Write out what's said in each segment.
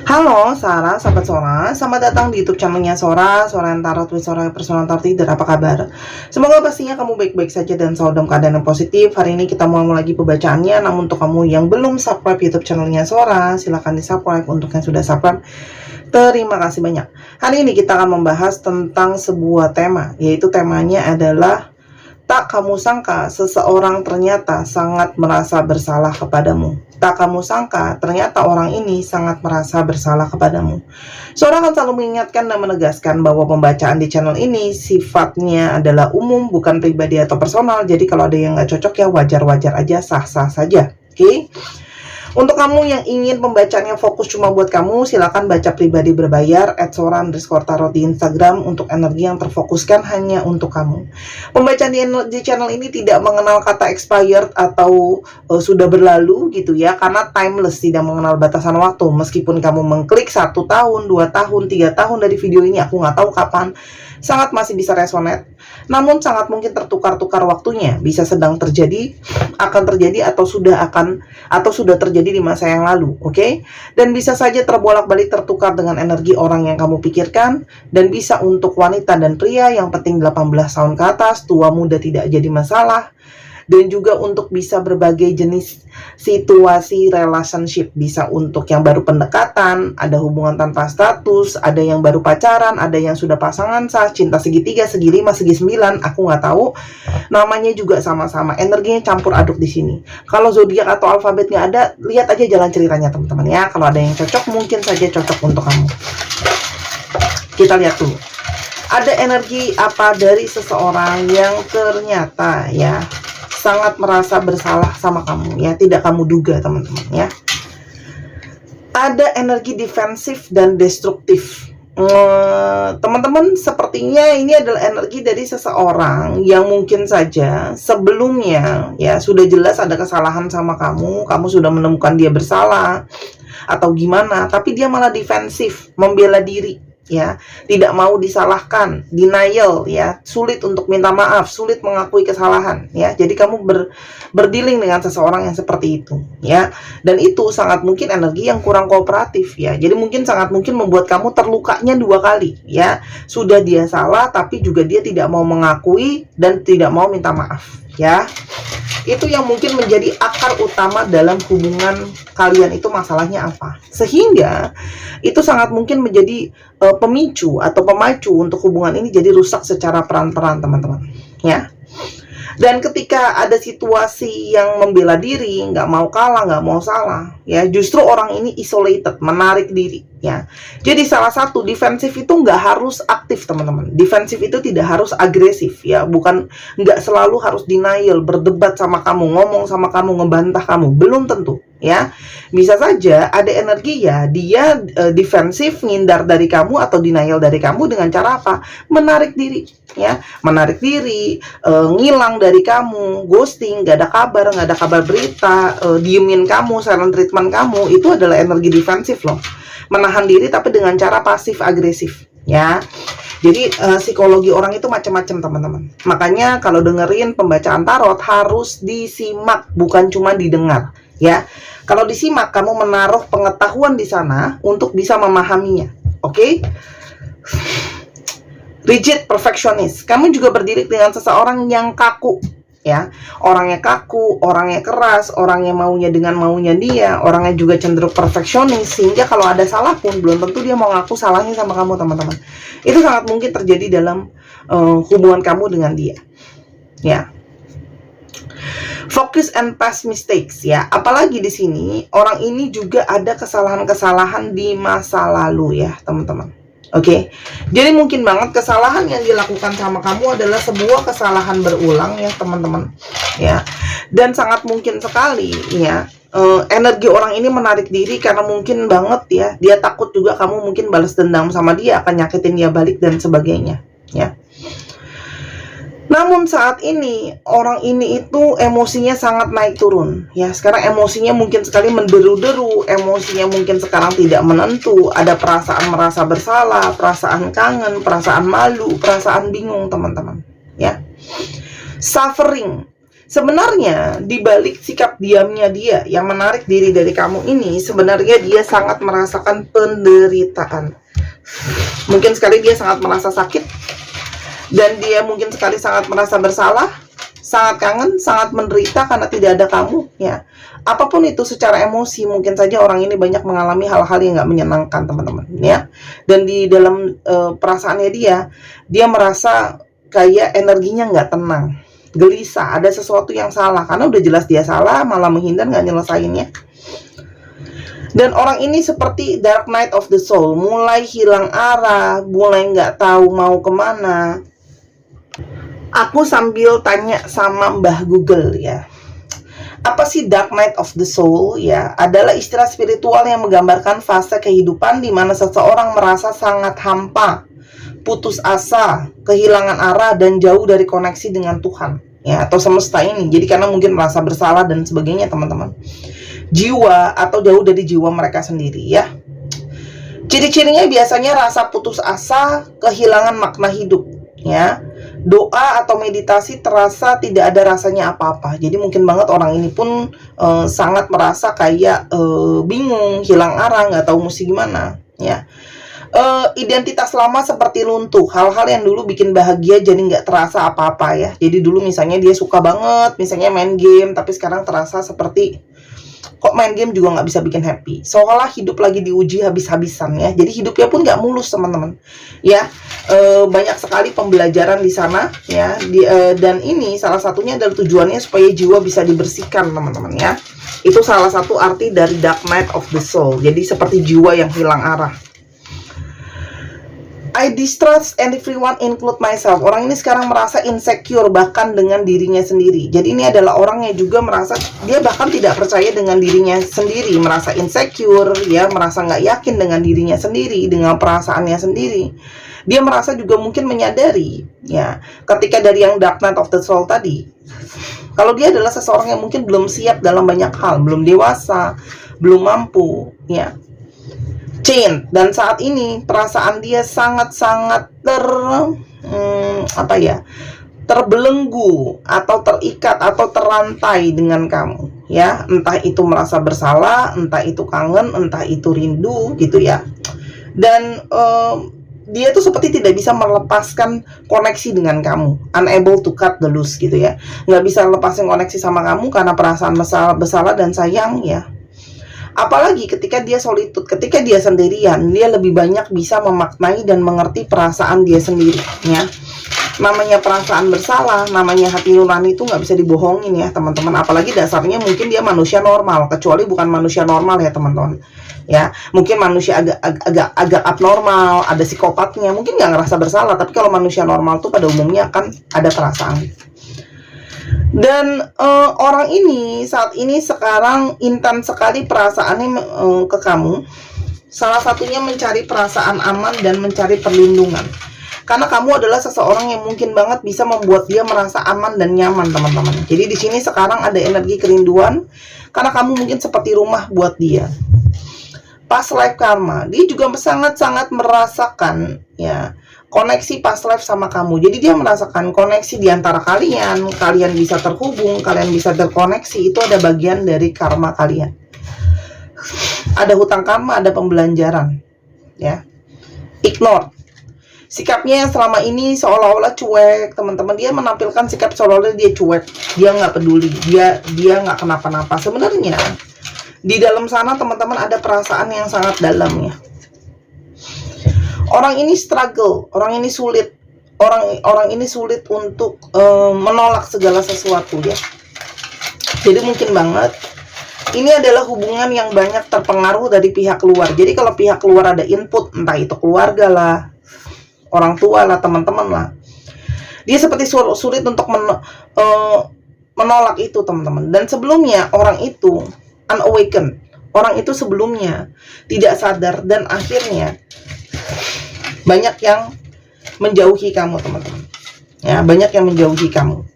Halo Sarah, sahabat Sora, selamat datang di YouTube channelnya Sora, Sora yang Tarot with Sora Personal Tarot Reader. Apa kabar? Semoga pastinya kamu baik-baik saja dan selalu dalam keadaan yang positif. Hari ini kita mulai lagi pembacaannya, namun untuk kamu yang belum subscribe YouTube channelnya Sora, silahkan di subscribe. Untuk yang sudah subscribe, terima kasih banyak. Hari ini kita akan membahas tentang sebuah tema, yaitu temanya adalah tak kamu sangka seseorang ternyata sangat merasa bersalah kepadamu. Tak kamu sangka ternyata orang ini sangat merasa bersalah kepadamu. Seorang akan selalu mengingatkan dan menegaskan bahwa pembacaan di channel ini sifatnya adalah umum, bukan pribadi atau personal. Jadi kalau ada yang nggak cocok ya wajar-wajar aja, sah-sah saja. Oke? Untuk kamu yang ingin pembacaannya fokus cuma buat kamu, silakan baca pribadi berbayar @sora_tarot di Instagram untuk energi yang terfokuskan hanya untuk kamu. Pembacaan di channel ini tidak mengenal kata expired atau sudah berlalu gitu ya, karena timeless, tidak mengenal batasan waktu. Meskipun kamu mengklik 1 tahun, 2 tahun, 3 tahun dari video ini, aku nggak tahu kapan, sangat masih bisa resonate. Namun sangat mungkin tertukar-tukar waktunya, bisa sedang terjadi, akan terjadi, atau sudah terjadi di masa yang lalu, oke? Dan bisa saja terbolak-balik tertukar dengan energi orang yang kamu pikirkan, dan bisa untuk wanita dan pria, yang penting 18 tahun ke atas, tua muda tidak jadi masalah. Dan juga untuk bisa berbagai jenis situasi relationship, bisa untuk yang baru pendekatan, ada hubungan tanpa status, ada yang baru pacaran, ada yang sudah pasangan sah, cinta segitiga, segi 5, segi 9, aku nggak tahu. Namanya juga sama-sama, energinya campur aduk di sini. Kalau zodiak atau alfabet nggak ada, lihat aja jalan ceritanya teman-teman ya. Kalau ada yang cocok, mungkin saja cocok untuk kamu. Kita lihat dulu. Ada energi apa dari seseorang yang ternyata ya sangat merasa bersalah sama kamu ya, tidak kamu duga teman-teman ya. Ada energi defensif dan destruktif. Teman-teman, sepertinya ini adalah energi dari seseorang yang mungkin saja sebelumnya ya sudah jelas ada kesalahan sama kamu, kamu sudah menemukan dia bersalah atau gimana, tapi dia malah defensif, membela diri ya, tidak mau disalahkan, denial ya, sulit untuk minta maaf, sulit mengakui kesalahan ya. Jadi kamu berdealing dengan seseorang yang seperti itu ya, dan itu sangat mungkin energi yang kurang kooperatif ya. Jadi mungkin sangat mungkin membuat kamu terlukanya 2 kali ya. Sudah dia salah, tapi juga dia tidak mau mengakui dan tidak mau minta maaf ya. Itu yang mungkin menjadi akar utama dalam hubungan kalian itu, masalahnya apa, sehingga itu sangat mungkin menjadi pemicu atau pemacu untuk hubungan ini jadi rusak secara peran-peran teman-teman ya. Dan ketika ada situasi yang membela diri, nggak mau kalah, nggak mau salah ya, justru orang ini isolated, menarik diri ya. Jadi salah satu, defensif itu nggak harus aktif teman-teman. Defensif itu tidak harus agresif ya, bukan, nggak selalu harus denial, berdebat sama kamu, ngomong sama kamu, ngebantah kamu, belum tentu ya. Bisa saja ada energi ya, dia defensif, ngindar dari kamu atau denial dari kamu dengan cara apa? Menarik diri ya, menarik diri, ngilang dari kamu, ghosting, nggak ada kabar berita, diemin kamu, silent treatment kamu. Itu adalah energi defensif loh, menahan diri tapi dengan cara pasif agresif ya. Jadi psikologi orang itu macam-macam teman-teman. Makanya kalau dengerin pembacaan tarot harus disimak, bukan cuma didengar ya. Kalau disimak, kamu menaruh pengetahuan di sana untuk bisa memahaminya, oke? Rigid, perfeksionis. Kamu juga berdiri dengan seseorang yang kaku ya, orangnya kaku, orangnya keras, orangnya maunya dengan maunya dia, orangnya juga cenderung perfeksionis, sehingga kalau ada salah pun belum tentu dia mau ngaku salahnya sama kamu teman-teman. Itu sangat mungkin terjadi dalam hubungan kamu dengan dia ya. Focus and past mistakes ya. Apalagi di sini orang ini juga ada kesalahan-kesalahan di masa lalu ya teman-teman. Oke, jadi mungkin banget kesalahan yang dilakukan sama kamu adalah sebuah kesalahan berulang ya teman-teman ya. Dan sangat mungkin sekali ya, energi orang ini menarik diri karena mungkin banget ya, dia takut juga kamu mungkin balas dendam sama dia, akan nyakitin dia balik dan sebagainya ya. Namun saat ini orang ini itu emosinya sangat naik turun ya. Sekarang emosinya mungkin sekali menderu-deru, emosinya mungkin sekarang tidak menentu, ada perasaan merasa bersalah, perasaan kangen, perasaan malu, perasaan bingung teman-teman ya. Suffering Sebenarnya di balik sikap diamnya dia yang menarik diri dari kamu ini, sebenarnya dia sangat merasakan penderitaan. Mungkin sekali dia sangat merasa sakit, dan dia mungkin sekali sangat merasa bersalah, sangat kangen, sangat menderita karena tidak ada kamu, ya. Apapun itu secara emosi, mungkin saja orang ini banyak mengalami hal-hal yang nggak menyenangkan, teman-teman, ya. Dan di dalam perasaannya dia merasa kayak energinya nggak tenang, gelisah, ada sesuatu yang salah, karena udah jelas dia salah, malah menghindar, nggak nyelesainnya. Dan orang ini seperti Dark Night of the Soul, mulai hilang arah, mulai nggak tahu mau kemana. Aku sambil tanya sama Mbah Google, ya. Apa sih Dark Night of the Soul? Ya, adalah istilah spiritual yang menggambarkan fase kehidupan di mana seseorang merasa sangat hampa, putus asa, kehilangan arah, dan jauh dari koneksi dengan Tuhan, ya, atau semesta ini. Jadi karena mungkin merasa bersalah dan sebagainya, teman-teman. Jiwa atau jauh dari jiwa mereka sendiri, ya. Ciri-cirinya biasanya rasa putus asa, kehilangan makna hidup, ya. Doa atau meditasi terasa tidak ada rasanya apa-apa. Jadi mungkin banget orang ini pun sangat merasa kayak bingung, hilang arah, nggak tahu mesti gimana, ya. Identitas lama seperti luntuh, hal-hal yang dulu bikin bahagia jadi nggak terasa apa-apa, ya. Jadi dulu misalnya dia suka banget misalnya main game, tapi sekarang terasa seperti kok main game juga nggak bisa bikin happy, seolah hidup lagi diuji habis-habisan, ya. Jadi hidupnya pun nggak mulus, teman-teman, ya. Banyak sekali pembelajaran di sana, ya. Dan ini salah satunya adalah tujuannya supaya jiwa bisa dibersihkan, teman-teman, ya. Itu salah satu arti dari Dark Night of the Soul. Jadi seperti jiwa yang hilang arah. I distrust everyone include myself. Orang ini sekarang merasa insecure bahkan dengan dirinya sendiri. Jadi ini adalah orang yang juga merasa dia bahkan tidak percaya dengan dirinya sendiri, merasa insecure, ya, merasa nggak yakin dengan dirinya sendiri, dengan perasaannya sendiri. Dia merasa juga mungkin menyadari, ya, ketika dari yang Dark Night of the Soul tadi, kalau dia adalah seseorang yang mungkin belum siap dalam banyak hal, belum dewasa, belum mampu, ya. Dan saat ini perasaan dia sangat-sangat terbelenggu atau terikat atau terantai dengan kamu, ya. Entah itu merasa bersalah, entah itu kangen, entah itu rindu, gitu, ya. Dan dia tuh seperti tidak bisa melepaskan koneksi dengan kamu, unable to cut the loose, gitu, ya. Nggak bisa lepasin koneksi sama kamu karena perasaan bersalah dan sayang, ya. Apalagi ketika dia solitude, ketika dia sendirian, dia lebih banyak bisa memaknai dan mengerti perasaan dia sendiri, ya. Namanya perasaan bersalah, namanya hati nurani itu nggak bisa dibohongin, ya, teman-teman. Apalagi dasarnya mungkin dia manusia normal, kecuali bukan manusia normal, ya, teman-teman, ya. Mungkin manusia agak abnormal, ada psikopatnya, mungkin nggak ngerasa bersalah. Tapi kalau manusia normal tuh pada umumnya akan ada perasaan. Dan orang ini saat ini sekarang intens sekali perasaannya ke kamu. Salah satunya mencari perasaan aman dan mencari perlindungan. Karena kamu adalah seseorang yang mungkin banget bisa membuat dia merasa aman dan nyaman, teman-teman. Jadi di sini sekarang ada energi kerinduan karena kamu mungkin seperti rumah buat dia. Past life karma, dia juga sangat-sangat merasakan, ya, koneksi past life sama kamu. Jadi dia merasakan koneksi di antara kalian bisa terhubung, kalian bisa terkoneksi. Itu ada bagian dari karma kalian. Ada hutang karma, ada pembelajaran, ya. Ignore. Sikapnya yang selama ini seolah-olah cuek, teman-teman. Dia menampilkan sikap seolah-olah dia cuek, dia nggak peduli, dia nggak kenapa-napa. Sebenarnya di dalam sana, teman-teman, ada perasaan yang sangat dalam, ya. Orang ini struggle, orang ini sulit, orang ini sulit untuk menolak segala sesuatu, ya. Jadi mungkin banget ini adalah hubungan yang banyak terpengaruh dari pihak luar. Jadi kalau pihak luar ada input, entah itu keluarga lah, orang tua lah, teman-teman lah, dia seperti sulit untuk menolak itu, teman-teman. Dan sebelumnya orang itu unawakened, orang itu sebelumnya tidak sadar, dan akhirnya banyak yang menjauhi kamu, teman-teman, ya. Banyak yang menjauhi kamu.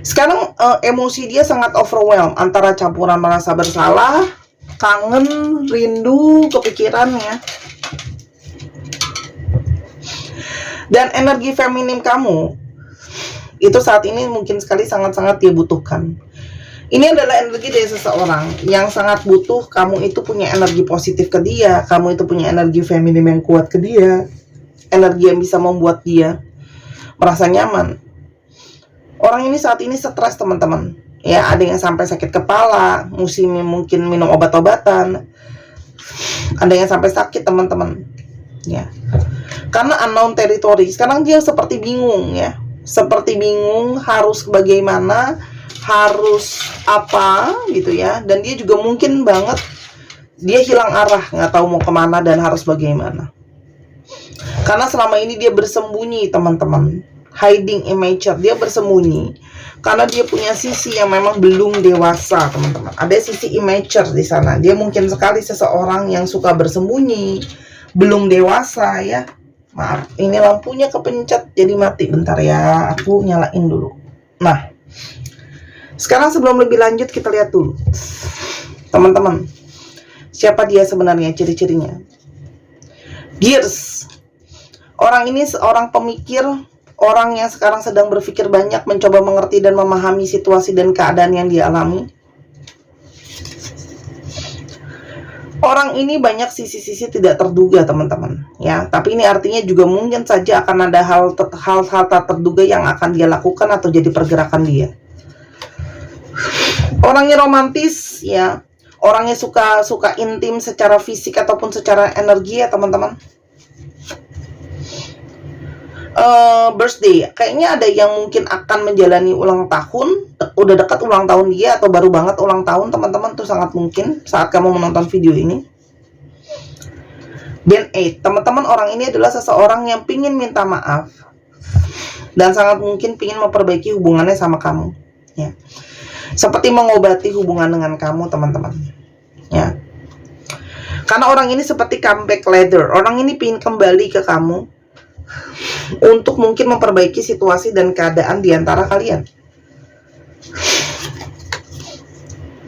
Sekarang emosi dia sangat overwhelmed antara campuran merasa bersalah, kangen, rindu, kepikiran, ya. Dan energi feminim kamu Itu saat ini mungkin sekali sangat-sangat dia butuhkan. Ini adalah energi dari seseorang yang sangat butuh kamu itu punya energi positif ke dia, kamu itu punya energi feminim yang kuat ke dia, energi yang bisa membuat dia merasa nyaman. Orang ini saat ini stres teman-teman, ya ada yang sampai sakit kepala, mungkin minum obat-obatan, ada yang sampai sakit teman-teman, ya. Karena unknown territory, sekarang dia seperti bingung ya, seperti bingung harus bagaimana, harus apa gitu ya, dan dia juga mungkin banget dia hilang arah, nggak tahu mau kemana dan harus bagaimana. Karena selama ini dia bersembunyi teman-teman, hiding immature, dia bersembunyi karena dia punya sisi yang memang belum dewasa teman-teman. Ada sisi immature di sana. Dia mungkin sekali seseorang yang suka bersembunyi, belum dewasa ya. Maaf, ini lampunya kepencet jadi mati. Bentar ya, aku nyalain dulu. Nah, sekarang sebelum lebih lanjut kita lihat dulu teman-teman, siapa dia sebenarnya, ciri-cirinya. Gears, orang ini seorang pemikir, orang yang sekarang sedang berpikir banyak, mencoba mengerti dan memahami situasi dan keadaan yang dia alami. Orang ini banyak sisi-sisi tidak terduga teman-teman ya, tapi ini artinya juga mungkin saja akan ada hal tak terduga yang akan dia lakukan atau jadi pergerakan dia. Orangnya romantis ya, orangnya suka intim secara fisik ataupun secara energi ya teman-teman. Birthday, kayaknya ada yang mungkin akan menjalani ulang tahun, udah dekat ulang tahun dia atau baru banget ulang tahun teman-teman, tuh sangat mungkin saat kamu menonton video ini. Band 8, teman-teman, orang ini adalah seseorang yang pingin minta maaf dan sangat mungkin pingin memperbaiki hubungannya sama kamu ya, seperti mengobati hubungan dengan kamu teman-teman ya. Karena orang ini seperti comeback leader, orang ini pingin kembali ke kamu untuk mungkin memperbaiki situasi dan keadaan di antara kalian.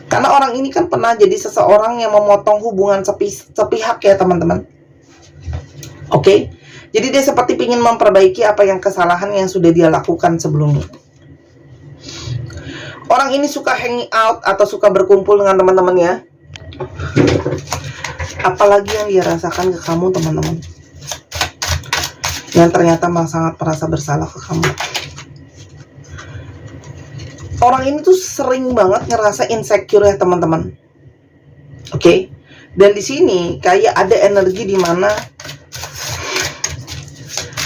Karena orang ini kan pernah jadi seseorang yang memotong hubungan sepihak ya teman-teman. Oke, jadi dia seperti ingin memperbaiki apa yang kesalahan yang sudah dia lakukan sebelumnya. Orang ini suka hang out atau suka berkumpul dengan teman-teman ya. Apalagi yang dia rasakan ke kamu teman-teman, yang ternyata sangat merasa bersalah ke kamu. Orang ini tuh sering banget ngerasa insecure ya teman-teman. Oke. Dan di sini kayak ada energi di mana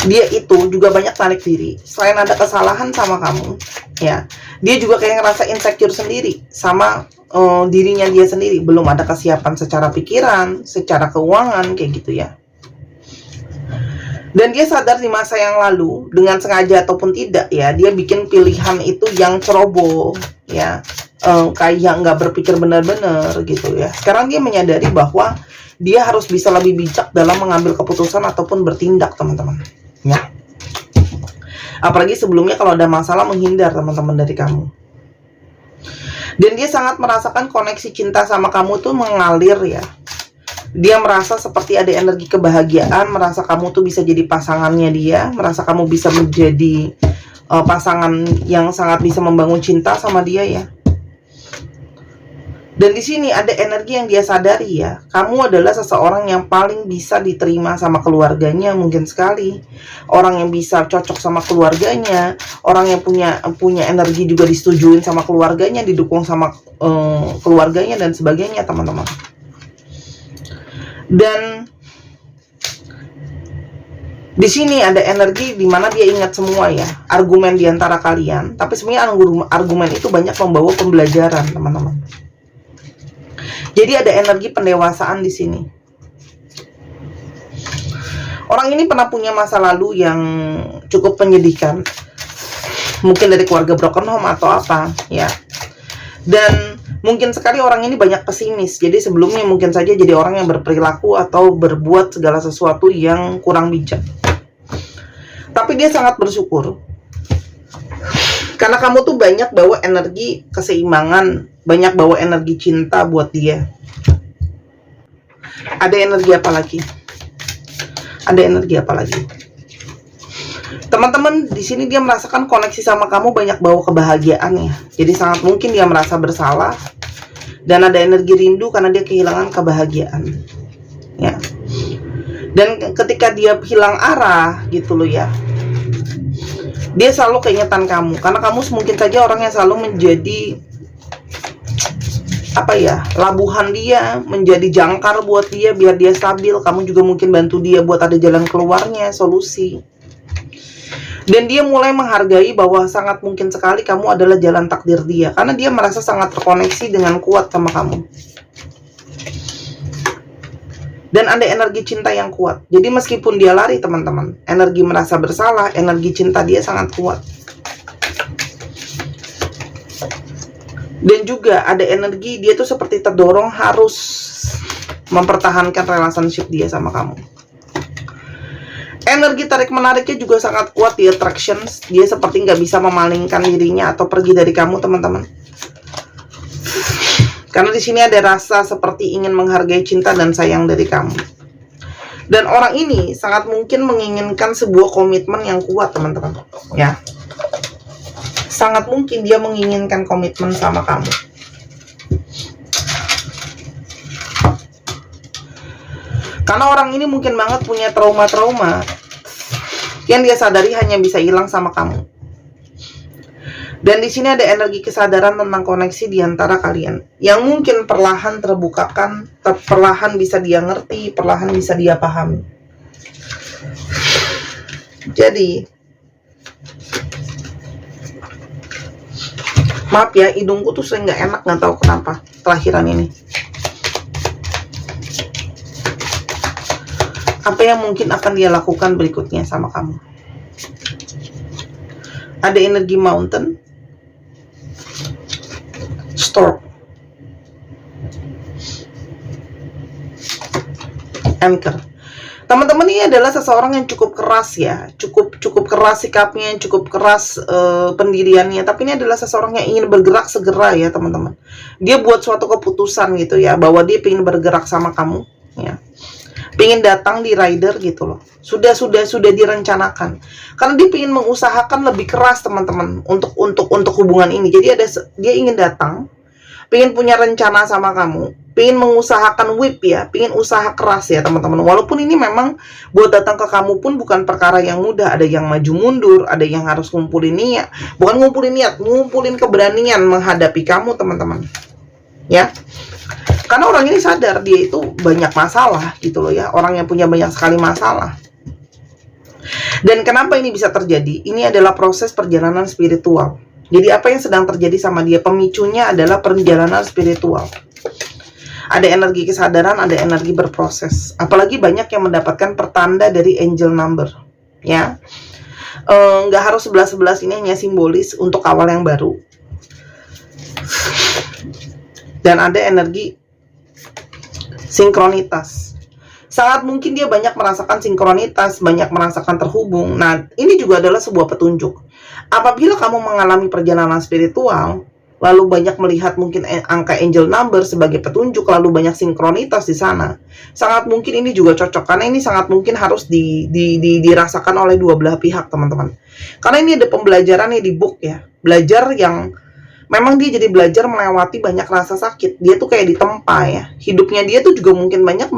dia itu juga banyak tarik diri. Selain ada kesalahan sama kamu, ya, dia juga kayak ngerasa insecure sendiri sama dirinya dia sendiri. Belum ada kesiapan secara pikiran, secara keuangan kayak gitu ya. Dan dia sadar di masa yang lalu, dengan sengaja ataupun tidak ya, dia bikin pilihan itu yang ceroboh ya, kayak nggak berpikir benar-benar gitu ya. Sekarang dia menyadari bahwa dia harus bisa lebih bijak dalam mengambil keputusan ataupun bertindak teman-teman ya. Apalagi sebelumnya kalau ada masalah menghindar teman-teman dari kamu. Dan dia sangat merasakan koneksi cinta sama kamu tuh mengalir ya. Dia merasa seperti ada energi kebahagiaan, merasa kamu tuh bisa jadi pasangannya dia, merasa kamu bisa menjadi pasangan yang sangat bisa membangun cinta sama dia ya. Dan di sini ada energi yang dia sadari ya, kamu adalah seseorang yang paling bisa diterima sama keluarganya mungkin sekali, orang yang bisa cocok sama keluarganya, orang yang punya energi juga disetujuin sama keluarganya, didukung sama keluarganya dan sebagainya teman-teman. Dan di sini ada energi di mana dia ingat semua ya, argumen di antara kalian, tapi sebenarnya argumen itu banyak membawa pembelajaran teman-teman. Jadi ada energi pendewasaan di sini. Orang ini pernah punya masa lalu yang cukup menyedihkan, mungkin dari keluarga broken home atau apa ya. Dan mungkin sekali orang ini banyak pesimis. Jadi sebelumnya mungkin saja jadi orang yang berperilaku atau berbuat segala sesuatu yang kurang bijak. Tapi dia sangat bersyukur karena kamu tuh banyak bawa energi keseimbangan, banyak bawa energi cinta buat dia. Ada energi apa lagi? Ada energi apa lagi? Teman-teman, di sini dia merasakan koneksi sama kamu banyak bawa kebahagiaan ya. Jadi sangat mungkin dia merasa bersalah dan ada energi rindu karena dia kehilangan kebahagiaan. Ya. Dan ketika dia hilang arah gitu loh ya. Dia selalu keingetan kamu karena kamu mungkin saja orang yang selalu menjadi labuhan dia, menjadi jangkar buat dia biar dia stabil. Kamu juga mungkin bantu dia buat ada jalan keluarnya, solusi. Dan dia mulai menghargai bahwa sangat mungkin sekali kamu adalah jalan takdir dia karena dia merasa sangat terkoneksi dengan kuat sama kamu. Dan ada energi cinta yang kuat. Jadi meskipun dia lari teman-teman, energi merasa bersalah, energi cinta dia sangat kuat. Dan juga ada energi dia tuh seperti terdorong harus mempertahankan relationship dia sama kamu. Energi tarik menariknya juga sangat kuat di attractions. Dia seperti nggak bisa memalingkan dirinya atau pergi dari kamu teman-teman. Karena di sini ada rasa seperti ingin menghargai cinta dan sayang dari kamu. Dan orang ini sangat mungkin menginginkan sebuah komitmen yang kuat teman-teman. Ya, sangat mungkin dia menginginkan komitmen sama kamu. Karena orang ini mungkin banget punya trauma-trauma yang dia sadari hanya bisa hilang sama kamu. Dan di sini ada energi kesadaran tentang koneksi di antara kalian yang mungkin perlahan terbukakan, perlahan bisa dia ngerti, perlahan bisa dia pahami. Jadi, maaf ya, hidungku tuh sering nggak enak, nggak tahu kenapa terakhiran ini. Apa yang mungkin akan dia lakukan berikutnya sama kamu? Ada energi mountain, storm, anchor. Teman-teman, ini adalah seseorang yang cukup keras ya, cukup keras sikapnya, cukup keras pendiriannya. Tapi ini adalah seseorang yang ingin bergerak segera ya teman-teman. Dia buat suatu keputusan gitu ya, bahwa dia ingin bergerak sama kamu ya. Pengen datang di rider gitu loh. Sudah direncanakan. Karena dia pengen mengusahakan lebih keras teman-teman untuk hubungan ini. Jadi dia ingin datang, pengen punya rencana sama kamu, pengen mengusahakan whip ya, pengen usaha keras ya teman-teman. Walaupun ini memang buat datang ke kamu pun bukan perkara yang mudah. Ada yang maju mundur, ada yang harus ngumpulin niat. Bukan ngumpulin niat, ngumpulin keberanian menghadapi kamu teman-teman. Ya. Karena orang ini sadar dia itu banyak masalah gitu loh ya. Orang yang punya banyak sekali masalah. Dan kenapa ini bisa terjadi? Ini adalah proses perjalanan spiritual. Jadi apa yang sedang terjadi sama dia? Pemicunya adalah perjalanan spiritual. Ada energi kesadaran, ada energi berproses. Apalagi banyak yang mendapatkan pertanda dari angel number. Ya, nggak harus 11-11, ini hanya simbolis untuk awal yang baru. Dan ada energi sinkronitas. Sangat mungkin dia banyak merasakan sinkronitas, banyak merasakan terhubung. Nah, ini juga adalah sebuah petunjuk. Apabila kamu mengalami perjalanan spiritual, lalu banyak melihat mungkin angka angel number sebagai petunjuk, lalu banyak sinkronitas di sana, sangat mungkin ini juga cocok. Karena ini sangat mungkin harus dirasakan oleh dua belah pihak, teman-teman. Karena ini ada pembelajaran nih di book ya. Belajar yang memang dia jadi belajar melewati banyak rasa sakit. Dia tuh kayak ditempa ya. Hidupnya dia tuh juga mungkin banyak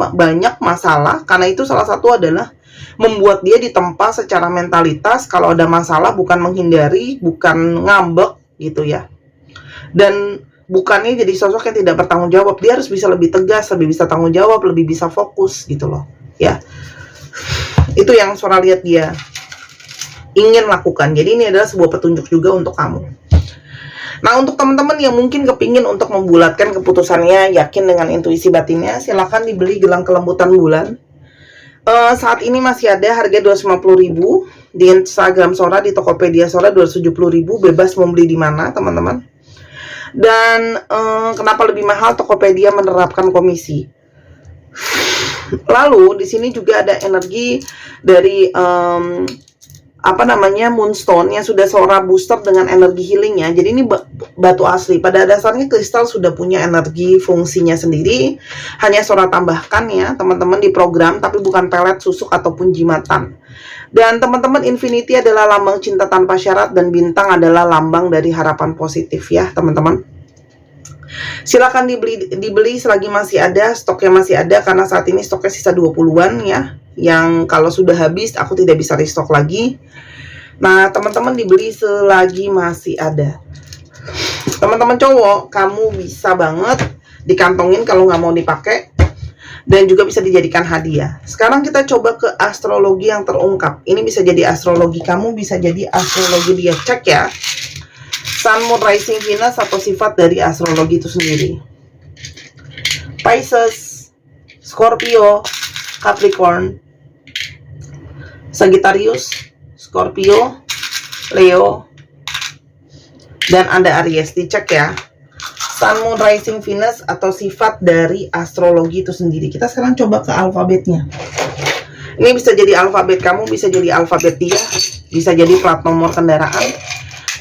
masalah. Karena itu salah satu adalah membuat dia ditempa secara mentalitas. Kalau ada masalah bukan menghindari, bukan ngambek gitu ya. Dan bukannya jadi sosok yang tidak bertanggung jawab. Dia harus bisa lebih tegas, lebih bisa tanggung jawab, lebih bisa fokus gitu loh. Ya. Itu yang Sora lihat dia ingin lakukan. Jadi ini adalah sebuah petunjuk juga untuk kamu. Nah, untuk teman-teman yang mungkin kepingin untuk membulatkan keputusannya, yakin dengan intuisi batinnya, silahkan dibeli gelang kelembutan bulan. Saat ini masih ada harga 250.000 di Instagram Sora, di Tokopedia Sora 270.000, bebas membeli di mana, teman-teman. Dan kenapa lebih mahal? Tokopedia menerapkan komisi. Lalu di sini juga ada energi dari moonstone yang sudah Sora booster dengan energi healingnya. Jadi ini batu asli. Pada dasarnya kristal sudah punya energi fungsinya sendiri. Hanya Sora tambahkan ya teman-teman di program, tapi bukan pelet, susuk ataupun jimatan. Dan teman-teman, infinity adalah lambang cinta tanpa syarat dan bintang adalah lambang dari harapan positif ya teman-teman. Silakan dibeli selagi masih ada, stoknya masih ada, karena saat ini stoknya sisa 20-an ya. Yang kalau sudah habis aku tidak bisa restock lagi. Nah teman-teman, dibeli selagi masih ada. Teman-teman cowok, kamu bisa banget dikantongin kalau nggak mau dipakai, dan juga bisa dijadikan hadiah. Sekarang kita coba ke astrologi yang terungkap. Ini bisa jadi astrologi kamu, bisa jadi astrologi dia. Cek ya, Sun, Moon, Rising, Venus atau sifat dari astrologi itu sendiri. Pisces, Scorpio, Capricorn, Sagittarius, Scorpio, Leo, dan Anda Aries. Dicek ya, Sun, Moon, Rising, Venus atau sifat dari astrologi itu sendiri. Kita sekarang coba ke alfabetnya. Ini bisa jadi alfabet kamu, bisa jadi alfabet dia, bisa jadi plat nomor kendaraan.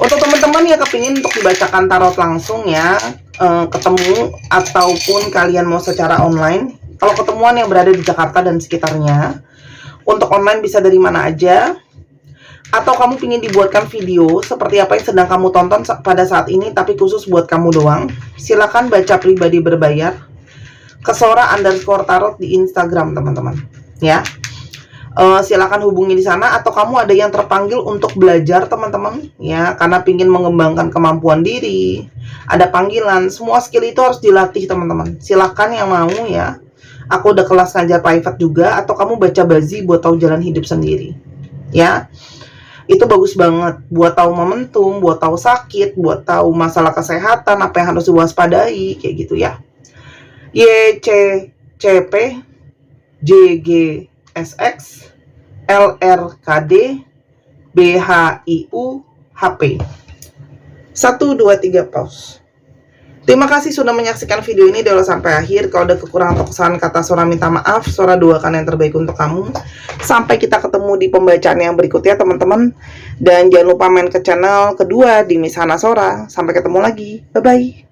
Untuk teman-teman yang kepingin untuk dibacakan tarot langsung ya, ketemu ataupun kalian mau secara online. Kalau ketemuan yang berada di Jakarta dan sekitarnya, untuk online bisa dari mana aja. Atau kamu ingin dibuatkan video seperti apa yang sedang kamu tonton pada saat ini, tapi khusus buat kamu doang, silakan baca pribadi berbayar ke Sora_tarot di Instagram teman-teman ya. Silakan hubungi di sana, atau kamu ada yang terpanggil untuk belajar teman-teman ya, karena ingin mengembangkan kemampuan diri, ada panggilan, semua skill itu harus dilatih teman-teman. Silakan yang mau ya, aku udah kelas ngajar private juga, atau kamu baca bazi buat tahu jalan hidup sendiri ya. Itu bagus banget buat tahu momentum, buat tahu sakit, buat tahu masalah kesehatan, apa yang harus diwaspadai kayak gitu ya. YCCP, JGSX, LRKD, BHIU, HP. 1, 2, 3 pause. Terima kasih sudah menyaksikan video ini dari awal sampai akhir. Kalau ada kekurangan atau kesalahan kata, Sora minta maaf. Sora doakan yang terbaik untuk kamu. Sampai kita ketemu di pembacaan yang berikutnya teman-teman. Dan jangan lupa main ke channel kedua di Miss Hana Sora. Sampai ketemu lagi. Bye-bye.